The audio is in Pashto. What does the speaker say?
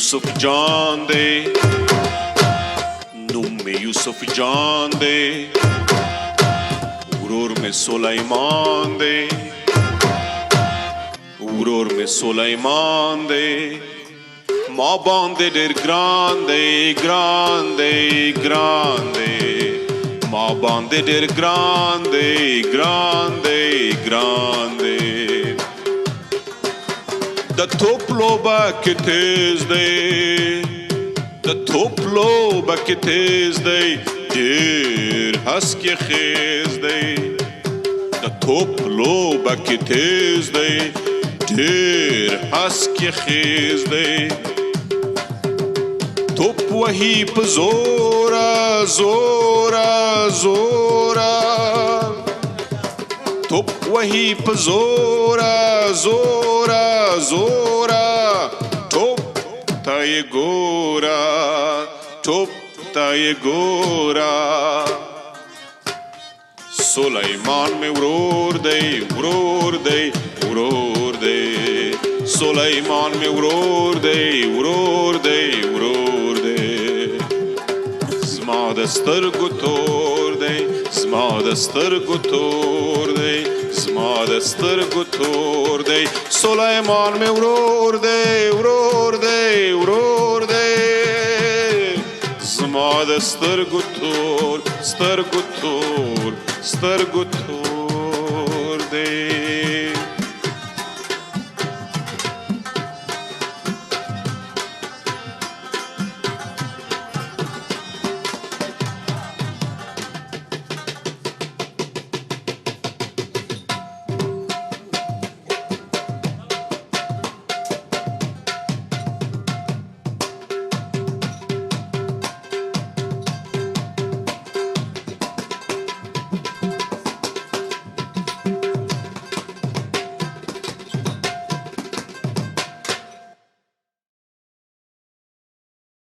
یوسف جان دی نوم می یوسف جان دی ورور می سلیمان دی ورور می سلیمان دی ما باندې ډېر ګران دی ګران دی ګران دی ما باندې ډېر ګران دی ګران دی ګران دی د توپ لوبه کې تیز دی د توپ لوبه کې تیز دی ډېر هسکې خیز دی د توپ لوبه کې تیز دی ډېر هسکې خیز دی توپ وهي په زوره زوره زوره توپ وهي په زوره زوره زوره توپ ته یې ګوره توپ ته یې ګوره سلیمان مې ورور دی ورور دی ورور دی سلیمان مې ورور دی ورور دی ورور دی زما د سترګو تور دی زما د سترګو تور دی زما د سترګو تور دی سلیمان مې ورور دی ورور دی ورور دی زما د سترګو تور سترګو تور سترګو تور دی